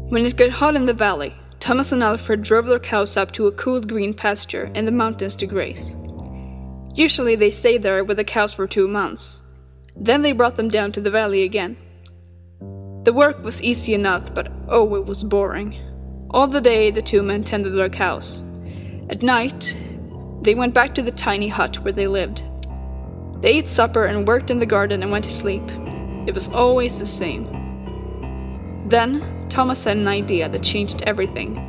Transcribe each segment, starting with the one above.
When it got hot in the valley, Thomas and Alfred drove their cows up to a cool green pasture in the mountains to graze. Usually they stayed there with the cows for 2 months. Then they brought them down to the valley again. The work was easy enough, but oh, it was boring. All the day the two men tended their cows. At night, they went back to the tiny hut where they lived. They ate supper and worked in the garden and went to sleep. It was always the same. Then, Thomas had an idea that changed everything.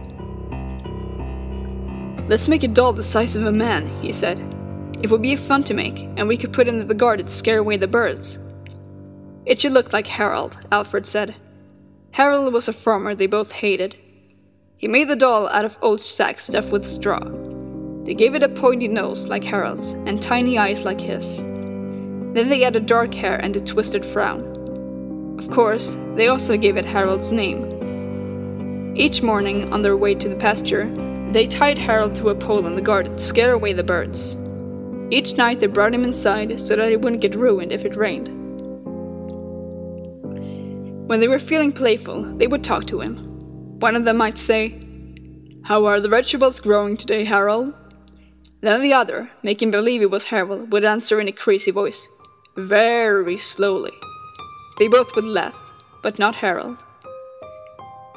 "Let's make a doll the size of a man," he said. "It would be fun to make, and we could put it in the garden to scare away the birds." "It should look like Harold," Alfred said. Harold was a farmer they both hated. He made the doll out of old sacks stuffed with straw. They gave it a pointy nose like Harold's and tiny eyes like his. Then they added dark hair and a twisted frown. Of course, they also gave it Harold's name. Each morning, on their way to the pasture, they tied Harold to a pole in the garden to scare away the birds. Each night they brought him inside so that he wouldn't get ruined if it rained. When they were feeling playful, they would talk to him. One of them might say, "How are the vegetables growing today, Harold?" Then the other, making believe it was Harold, would answer in a crazy voice, very slowly. They both would laugh, but not Harold.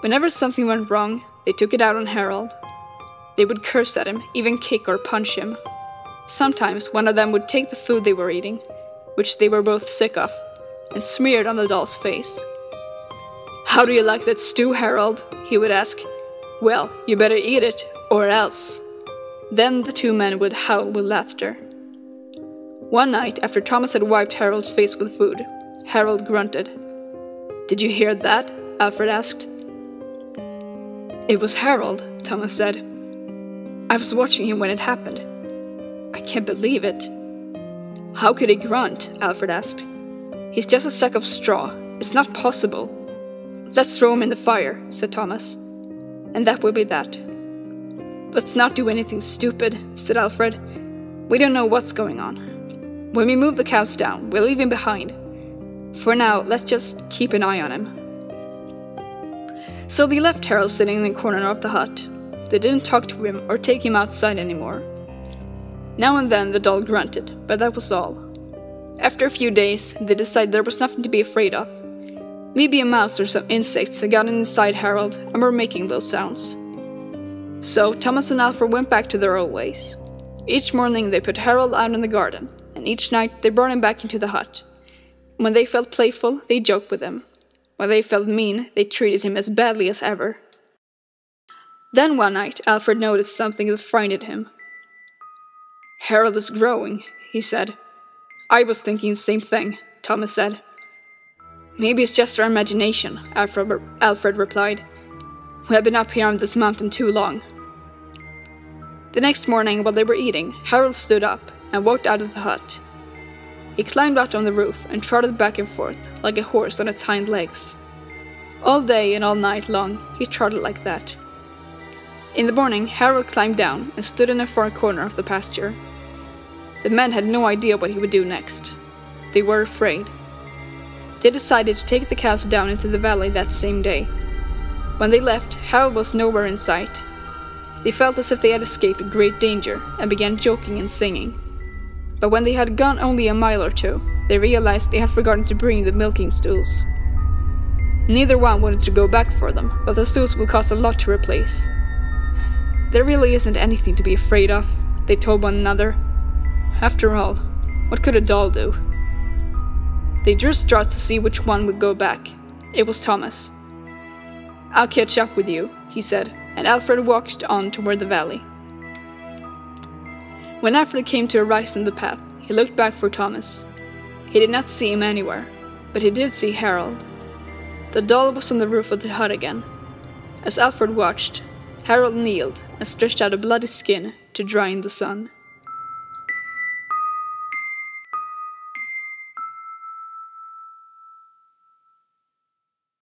Whenever something went wrong, they took it out on Harold. They would curse at him, even kick or punch him. Sometimes one of them would take the food they were eating, which they were both sick of, and smear it on the doll's face. "How do you like that stew, Harold?" he would ask. "Well, you better eat it, or else." Then the two men would howl with laughter. One night, after Thomas had wiped Harold's face with food, Harold grunted. "Did you hear that?" Alfred asked. "It was Harold," Thomas said. "I was watching him when it happened. I can't believe it." "How could he grunt?" Alfred asked. "He's just a sack of straw. It's not possible." "Let's throw him in the fire," said Thomas. "And that will be that." "Let's not do anything stupid," said Alfred. "We don't know what's going on. When we move the cows down, we'll leave him behind. For now, let's just keep an eye on him." So they left Harold sitting in the corner of the hut. They didn't talk to him or take him outside anymore. Now and then the doll grunted, but that was all. After a few days, they decided there was nothing to be afraid of. Maybe a mouse or some insects had gotten inside Harold and were making those sounds. So Thomas and Alfred went back to their old ways. Each morning they put Harold out in the garden, and each night they brought him back into the hut. When they felt playful, they joked with him. When they felt mean, they treated him as badly as ever. Then one night, Alfred noticed something that frightened him. "Harold is growing," he said. "I was thinking the same thing," Thomas said. "Maybe it's just our imagination," Alfred replied. "We have been up here on this mountain too long." The next morning, while they were eating, Harold stood up and walked out of the hut. He climbed out on the roof and trotted back and forth like a horse on its hind legs. All day and all night long, he trotted like that. In the morning, Harold climbed down and stood in a far corner of the pasture. The men had no idea what he would do next. They were afraid. They decided to take the cows down into the valley that same day. When they left, Harold was nowhere in sight. They felt as if they had escaped great danger and began joking and singing. But when they had gone only a mile or two, they realized they had forgotten to bring the milking stools. Neither one wanted to go back for them, but the stools will cost a lot to replace. "There really isn't anything to be afraid of," they told one another. After all, what could a doll do? They drew straws to see which one would go back. It was Thomas. "I'll catch up with you," he said, and Alfred walked on toward the valley. When Alfred came to a rise in the path, he looked back for Thomas. He did not see him anywhere, but he did see Harold. The doll was on the roof of the hut again. As Alfred watched, Harold kneeled and stretched out a bloody skin to dry in the sun.